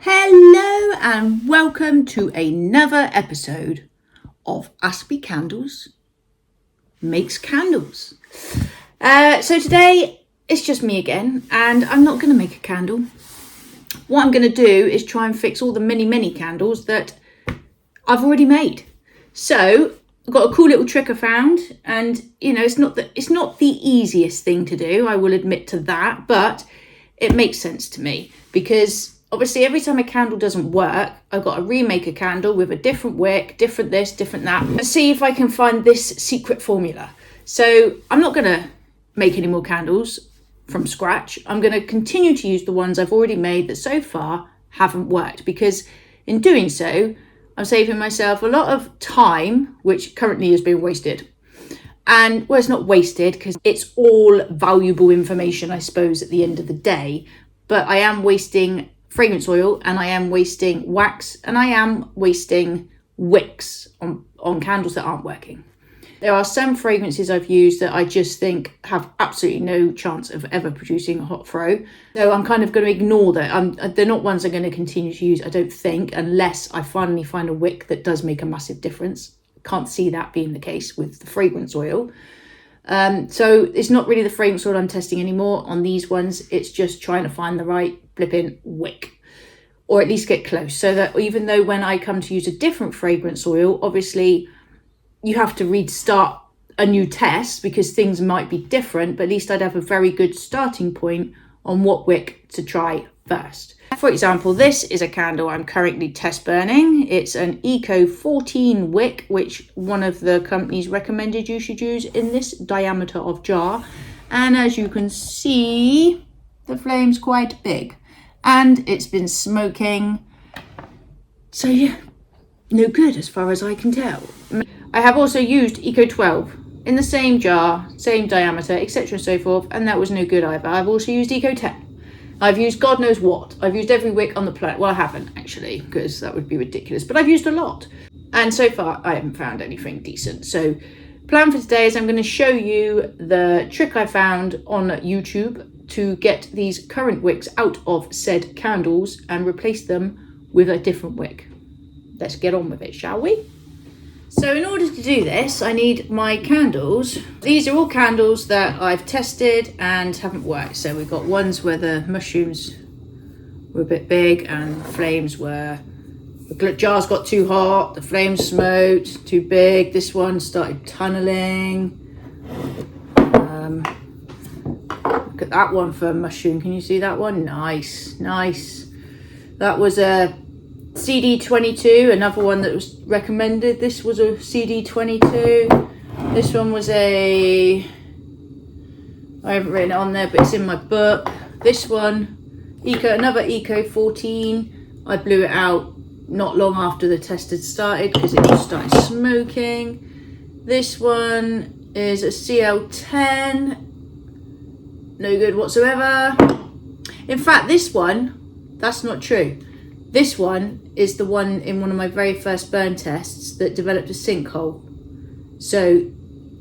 Hello and welcome to another episode of Aspie Candles Makes Candles. So today it's just me again, and I'm not going to make a candle. What I'm going to do is try and fix all the many candles that I've already made. So I've got a cool little trick I found, and it's not the easiest thing to do, I will admit to that, but it makes sense to me because obviously every time a candle doesn't work, I've got to remake a candle with a different wick, different this, different that, and see if I can find this secret formula. So I'm not going to make any more candles from scratch. I'm going to continue to use the ones I've already made that so far haven't worked, because in doing so, I'm saving myself a lot of time, which currently is being wasted. And, well, it's not wasted because it's all valuable information, I suppose, at the end of the day. But I am wasting fragrance oil, and I am wasting wax, and I am wasting wicks on candles that aren't working. There are some fragrances I've used that I just think have absolutely no chance of ever producing a hot throw. So I'm kind of going to ignore that. They're not ones I'm going to continue to use, I don't think, unless I finally find a wick that does make a massive difference. Can't see that being the case with the fragrance oil. So it's not really the fragrance oil I'm testing anymore on these ones. It's just trying to find the right flipping wick, or at least get close, so that even though when I come to use a different fragrance oil, obviously you have to restart a new test because things might be different, but at least I'd have a very good starting point on what wick to try first. For example, this is a candle I'm currently test burning. It's an Eco 14 wick, which one of the companies recommended you should use in this diameter of jar. And as you can see, the flame's quite big and it's been smoking. So yeah, no good as far as I can tell. I have also used Eco 12 in the same jar, same diameter, etc. and so forth, and that was no good either. I've also used Eco 10. I've used God knows what. I've used every wick on the planet. Well, I haven't actually, because that would be ridiculous, but I've used a lot. And so far, I haven't found anything decent. So plan for today is I'm going to show you the trick I found on YouTube to get these current wicks out of said candles and replace them with a different wick. Let's get on with it, shall we? So in order to do this, I need my candles. These are all candles that I've tested and haven't worked. So we've got ones where the mushrooms were a bit big and the flames were, the jars got too hot, the flames smoked, too big. This one started tunneling. Look at that one for mushroom. Can you see that one? Nice. That was a CD22, another one that was recommended. This was a CD22. This one was I haven't written it on there, but it's in my book. This one, another Eco 14. I blew it out not long after the test had started because it just started smoking. This one is a CL10. No good whatsoever. In fact, this one, that's not true. This one is the one in one of my very first burn tests that developed a sinkhole. So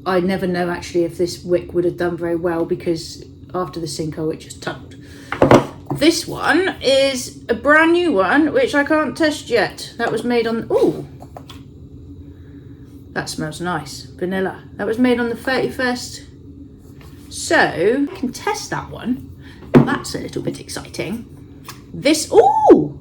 I never know actually if this wick would have done very well because after the sinkhole it just tunneled. This one is a brand new one which I can't test yet. That was made on, ooh, that smells nice, vanilla. That was made on the 31st. So I can test that one. That's a little bit exciting. This, ooh!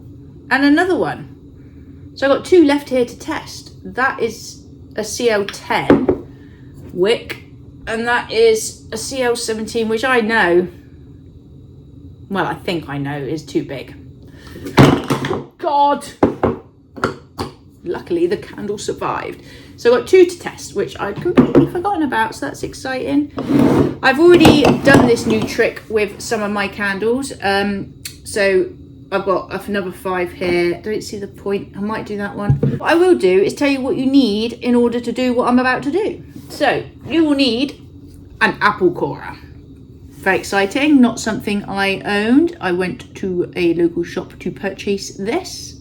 And another one. So I've got two left here to test. That is a CL10 wick, and that is a CL17, which I know, well, I think I know is too big. God! Luckily the candle survived. So I've got two to test, which I'd completely forgotten about, so that's exciting. I've already done this new trick with some of my candles. So I've got another 5 here. Don't see the point. I might do that one. What I will do is tell you what you need in order to do what I'm about to do. So you will need an apple corer. Very exciting. Not something I owned. I went to a local shop to purchase this.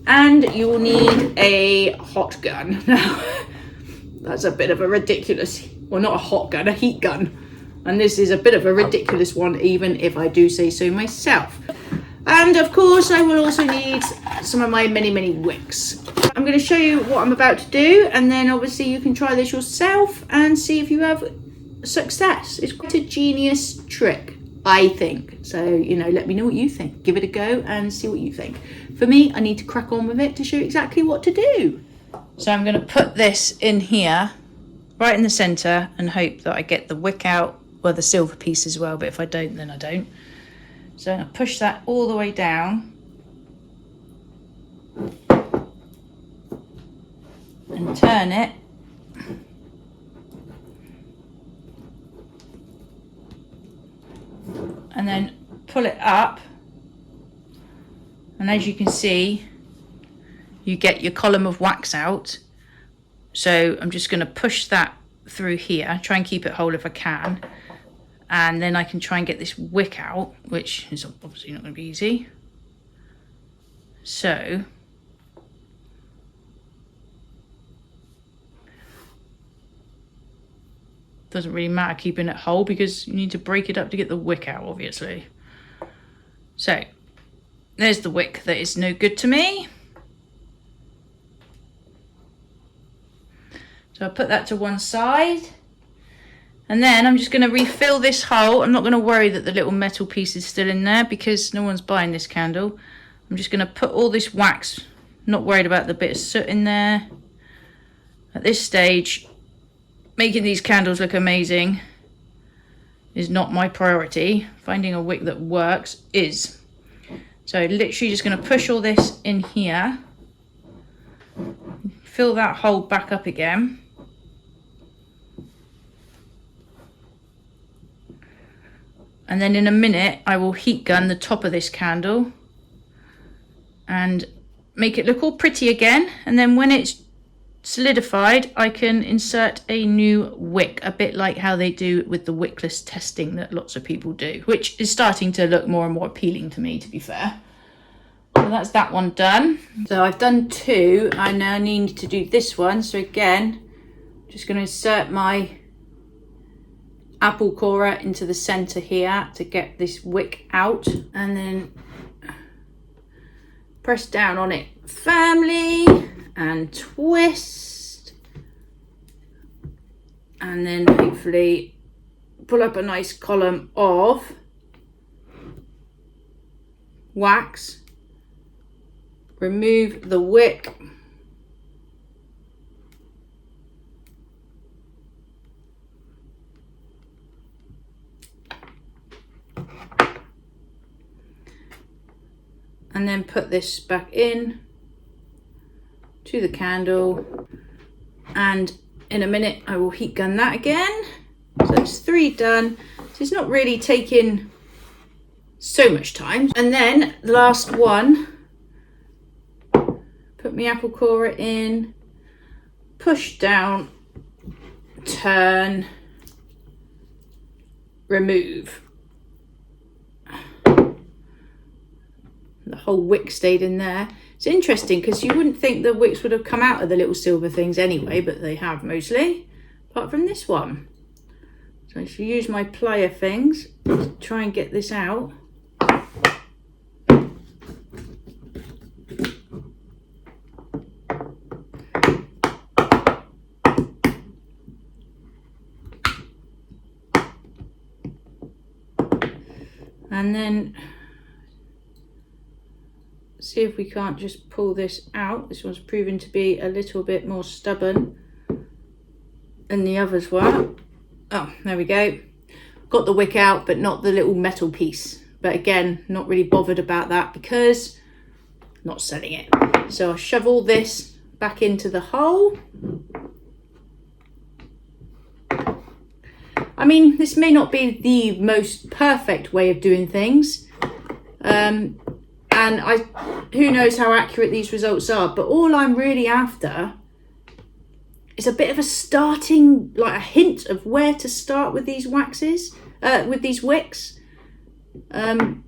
And you will need a hot gun. Now, that's a bit of a ridiculous, well, not a hot gun, a heat gun. And this is a bit of a ridiculous one, even if I do say so myself. And of course I will also need some of my many wicks. I'm going to show you what I'm about to do, and then obviously you can try this yourself and see if you have success. It's quite a genius trick, I think. So, you know, let me know what you think. Give it a go and see what you think. For me, I need to crack on with it to show you exactly what to do. So I'm going to put this in here, right in the centre, and hope that I get the wick out, well, the silver piece as well, but if I don't, then I don't. So I'm going to push that all the way down. And turn it. And then pull it up. And as you can see, you get your column of wax out. So I'm just going to push that through here, try and keep it whole if I can. And then I can try and get this wick out, which is obviously not going to be easy. So doesn't really matter keeping it whole because you need to break it up to get the wick out, obviously. So there's the wick that is no good to me. So I'll put that to one side. And then I'm just going to refill this hole. I'm not going to worry that the little metal piece is still in there because no one's buying this candle. I'm just going to put all this wax, not worried about the bit of soot in there. At this stage, making these candles look amazing is not my priority. Finding a wick that works is. So literally just going to push all this in here. Fill that hole back up again. And then in a minute, I will heat gun the top of this candle and make it look all pretty again. And then when it's solidified, I can insert a new wick, a bit like how they do with the wickless testing that lots of people do, which is starting to look more and more appealing to me, to be fair. So that's that one done. So I've done two. I now need to do this one. So again, just going to insert my apple corer into the center here to get this wick out, and then press down on it firmly and twist, and then hopefully pull up a nice column of wax, remove the wick, and then put this back in to the candle, and in a minute I will heat gun that again. So it's 3 done. So it's not really taking so much time. And then the last one, put my apple corer in, push down, turn, remove. The whole wick stayed in there. It's interesting because you wouldn't think the wicks would have come out of the little silver things anyway, but they have mostly, apart from this one. So I should use my plier things to try and get this out. And then see if we can't just pull this out. This one's proven to be a little bit more stubborn than the others were. Oh, there we go. Got the wick out, but not the little metal piece. But again, not really bothered about that because I'm not selling it. So I'll shove all this back into the hole. I mean, this may not be the most perfect way of doing things. And who knows how accurate these results are, but all I'm really after is a bit of a starting, like a hint of where to start with these waxes, with these wicks,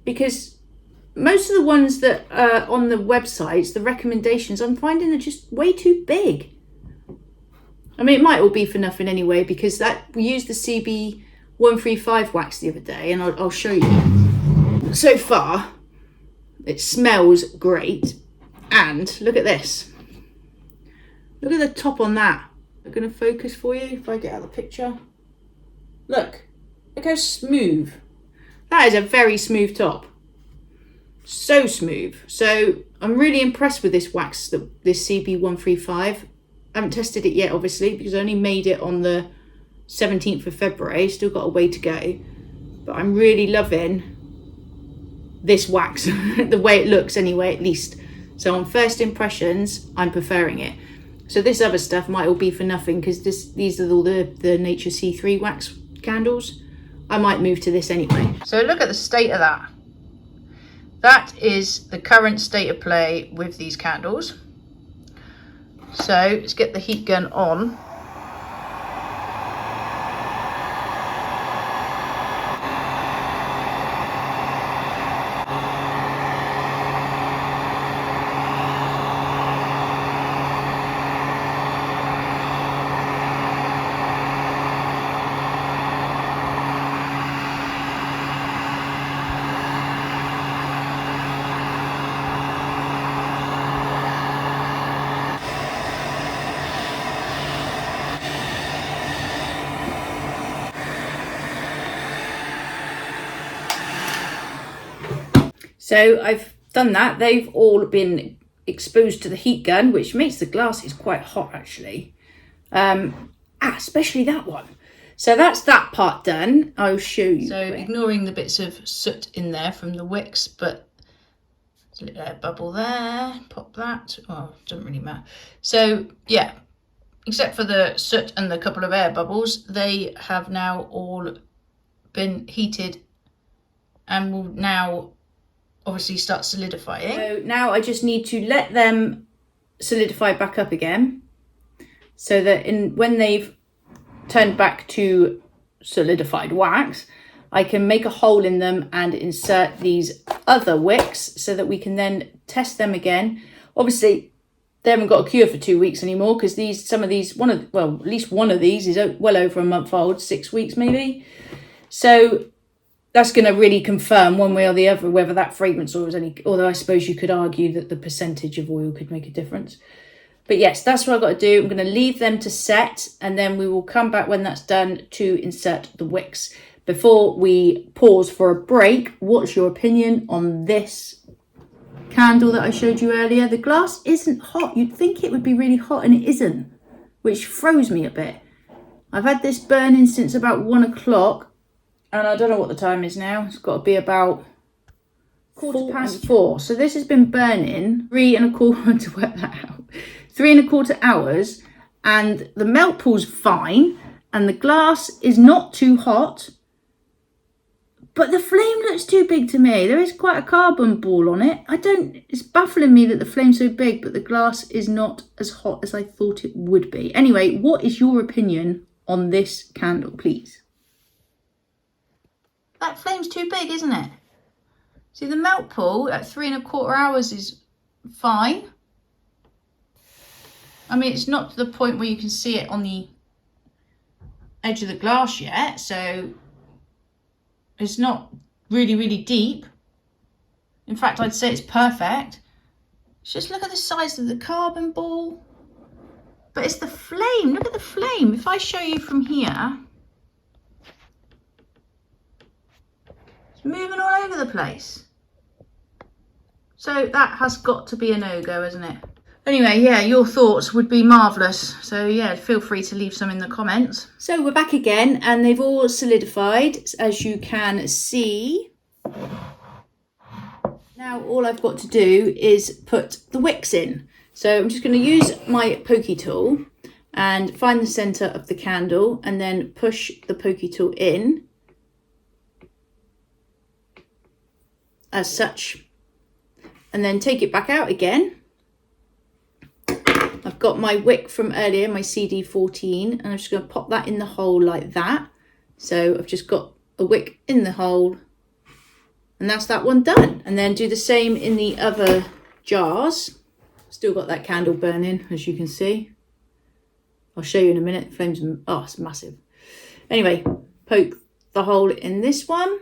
because most of the ones that are on the websites, the recommendations, I'm finding are just way too big. I mean, it might all be for nothing anyway, because we used the CB135 wax the other day, and I'll show you. So far, It smells great. And look at this. Look at the top on that. I'm going to focus for you if I get out of the picture. Look how smooth. That is a very smooth top. So smooth. So I'm really impressed with this wax, this CB135. I haven't tested it yet, obviously, because I only made it on the 17th of February. Still got a way to go. But I'm really loving this wax, the way it looks anyway, at least. So on first impressions, I'm preferring it. So this other stuff might all be for nothing, because these are all the Nature C3 wax candles. I might move to this anyway. So look at the state of that. That is the current state of play with these candles. So let's get the heat gun on. So I've done that. They've all been exposed to the heat gun, which makes the glasses quite hot actually. Especially that one. So that's that part done. I'll show you. So ignoring the bits of soot in there from the wicks, but there's a little air bubble there. Pop that. Oh, doesn't really matter. So yeah, except for the soot and the couple of air bubbles, they have now all been heated and will now obviously start solidifying. So now I just need to let them solidify back up again, so that when they've turned back to solidified wax, I can make a hole in them and insert these other wicks so that we can then test them again. Obviously they haven't got a cure for 2 weeks anymore, because at least one of these is well over a month old, 6 weeks maybe. So that's going to really confirm one way or the other whether that fragrance oil is any, although I suppose you could argue that the percentage of oil could make a difference. But yes, that's what I've got to do. I'm going to leave them to set, and then we will come back when that's done to insert the wicks. Before we pause for a break, what's your opinion on this candle that I showed you earlier? The glass isn't hot. You'd think it would be really hot, and it isn't, which throws me a bit. I've had this burning since about 1 o'clock. And I don't know what the time is now. It's got to be about 4:15. So this has been burning 3 1/4 to work that out. 3 1/4 hours, and the melt pool's fine, and the glass is not too hot. But the flame looks too big to me. There is quite a carbon ball on it. It's baffling me that the flame's so big, but the glass is not as hot as I thought it would be. Anyway, what is your opinion on this candle, please? That flame's too big, isn't it? See, the melt pool at 3 1/4 hours is fine. I mean, it's not to the point where you can see it on the edge of the glass yet, so it's not really, really deep. In fact, I'd say it's perfect. Just look at the size of the carbon ball. But it's the flame. Look at the flame. If I show you from here, moving all over the place. So that has got to be a no-go, isn't it? Anyway, yeah, your thoughts would be marvellous. So yeah, feel free to leave some in the comments. So we're back again, and they've all solidified, as you can see. Now all I've got to do is put the wicks in. So I'm just going to use my pokey tool and find the centre of the candle, and then push the pokey tool in as such, and then take it back out again. I've got my wick from earlier, my CD14, and I'm just going to pop that in the hole like that. So I've just got a wick in the hole, and that's that one done. And then do the same in the other jars. Still got that candle burning, as you can see. I'll show you in a minute. The flames, oh, it's massive. Anyway, poke the hole in this one.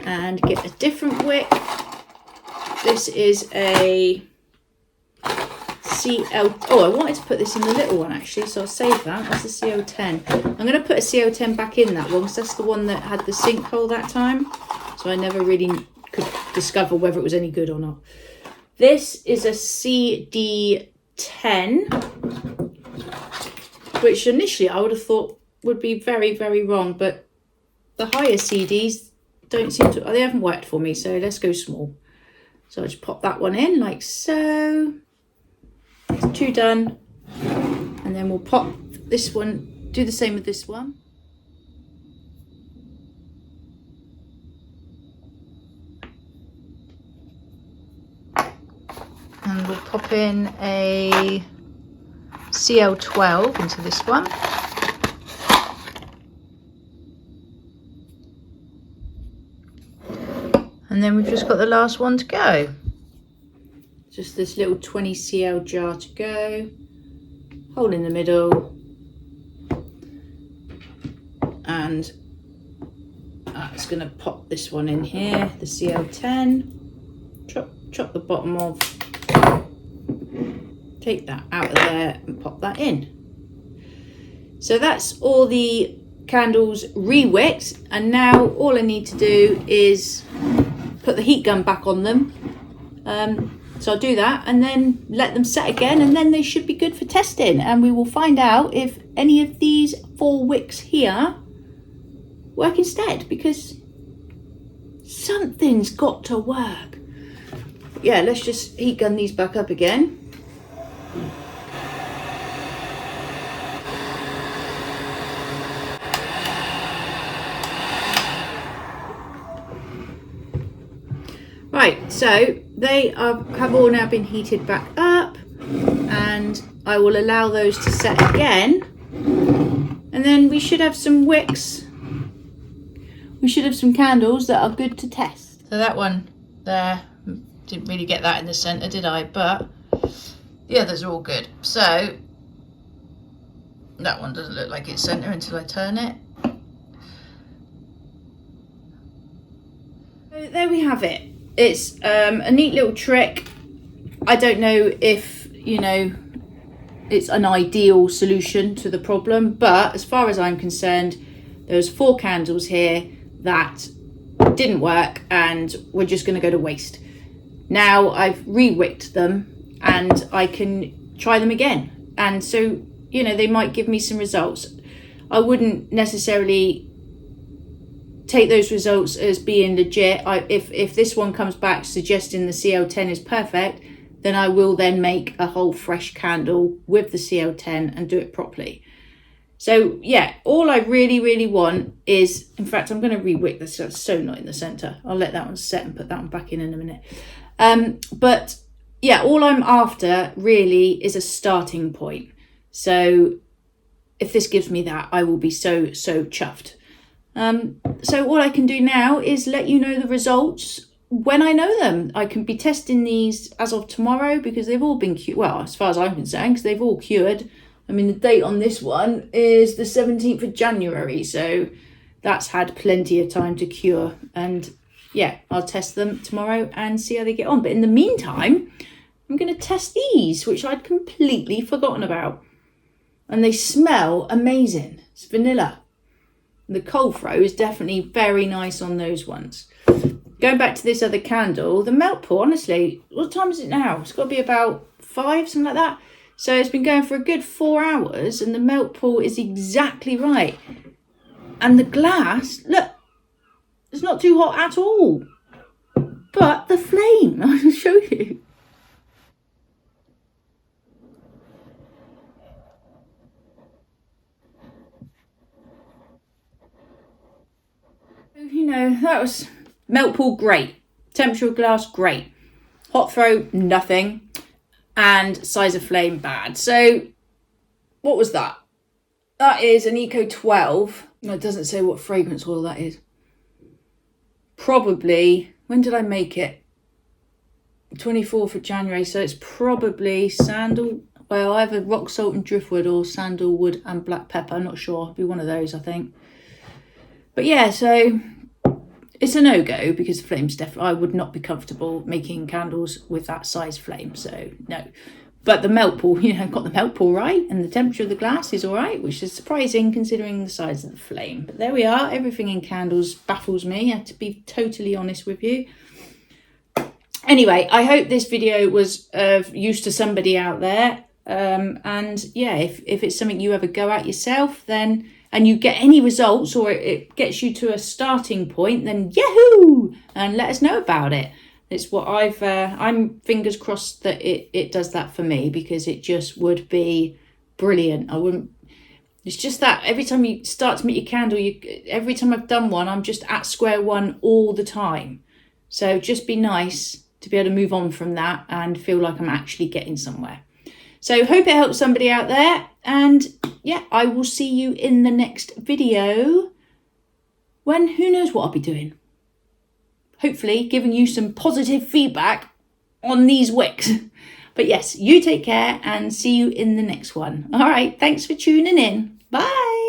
and get a different wick. This is a CL. Oh, I wanted to put this in the little one actually, so I'll save that. That's the CO10. I'm going to put a CO10 back in that one because that's the one that had the sinkhole that time. So I never really could discover whether it was any good or not. This is a CD10, which initially I would have thought would be very, very wrong, but the higher CDs don't seem to, they haven't worked for me, so let's go small. So I just pop that one in like so. That's 2 done. And then we'll pop this one, do the same with this one. And we'll pop in a CL12 into this one. And then we've just got the last one to go. Just this little 20 CL jar to go. Hole in the middle. And that's going to pop this one in here, the CL10. Chop the bottom off. Take that out of there and pop that in. So that's all the candles re-wicked, and now all I need to do is put the heat gun back on them. So I'll do that and then let them set again, and then they should be good for testing, and we will find out if any of these 4 wicks here work instead, because something's got to work. Yeah, let's just heat gun these back up again. Right, so they have all now been heated back up, and I will allow those to set again, and then we should have some wicks. We should have some candles that are good to test. So that one there, didn't really get that in the centre, did I? But the others are all good. So that one doesn't look like it's centre until I turn it. So there we have it. It's a neat little trick. I don't know if, you know, it's an ideal solution to the problem, but as far as I'm concerned, there's 4 candles here that didn't work and were just going to go to waste. Now I've re-wicked them and I can try them again. And so, you know, they might give me some results. I wouldn't necessarily take those results as being legit. If this one comes back suggesting the CL10 is perfect, then I will then make a whole fresh candle with the CL10 and do it properly. So yeah, all I really want is, in fact, I'm going to re-wick this. That's so not in the center. I'll let that one set and put that one back in a minute. But yeah, all I'm after really is a starting point. So if this gives me that, I will be so chuffed. So what I can do now is let you know the results when I know them. I can be testing these as of tomorrow because they've all been cured. Well, as far as I'm concerned, because they've all cured. I mean, the date on this one is the 17th of January. So that's had plenty of time to cure. And yeah, I'll test them tomorrow and see how they get on. But in the meantime, I'm going to test these, which I'd completely forgotten about. And they smell amazing. It's vanilla. The cold throw is definitely very nice on those ones. Going back to this other candle, the melt pour, honestly, what time is it now? It's got to be about 5, something like that. So it's been going for a good 4 hours and the melt pour is exactly right. And the glass, look, it's not too hot at all. But the flame, I'll show you. You know, that was melt pour, great. Temperature of glass, great. Hot throw, nothing. And size of flame, bad. So what was that? That is an Eco 12. No, it doesn't say what fragrance oil that is. Probably, when did I make it? 24th of January. So it's probably sandal. Well, either rock salt and driftwood or sandalwood and black pepper. I'm not sure. It'll be one of those, I think. But yeah, so it's a no-go because the flame's definitely, I would not be comfortable making candles with that size flame, so no. But the melt pool, I've got the melt pool right, and the temperature of the glass is all right, which is surprising considering the size of the flame. But there we are. Everything in candles baffles me, I have to be totally honest with you. Anyway, I hope this video was of use to somebody out there. And yeah, if it's something you ever go at yourself, then and you get any results or it gets you to a starting point, then yahoo! And let us know about it. It's what I'm fingers crossed that it does that for me, because it just would be brilliant. It's just that every time you start to make your candle, every time I've done one, I'm just at square one all the time. So just be nice to be able to move on from that and feel like I'm actually getting somewhere. So hope it helps somebody out there. And yeah, I will see you in the next video when who knows what I'll be doing. Hopefully giving you some positive feedback on these wicks. But yes, you take care and see you in the next one. All right, thanks for tuning in. Bye.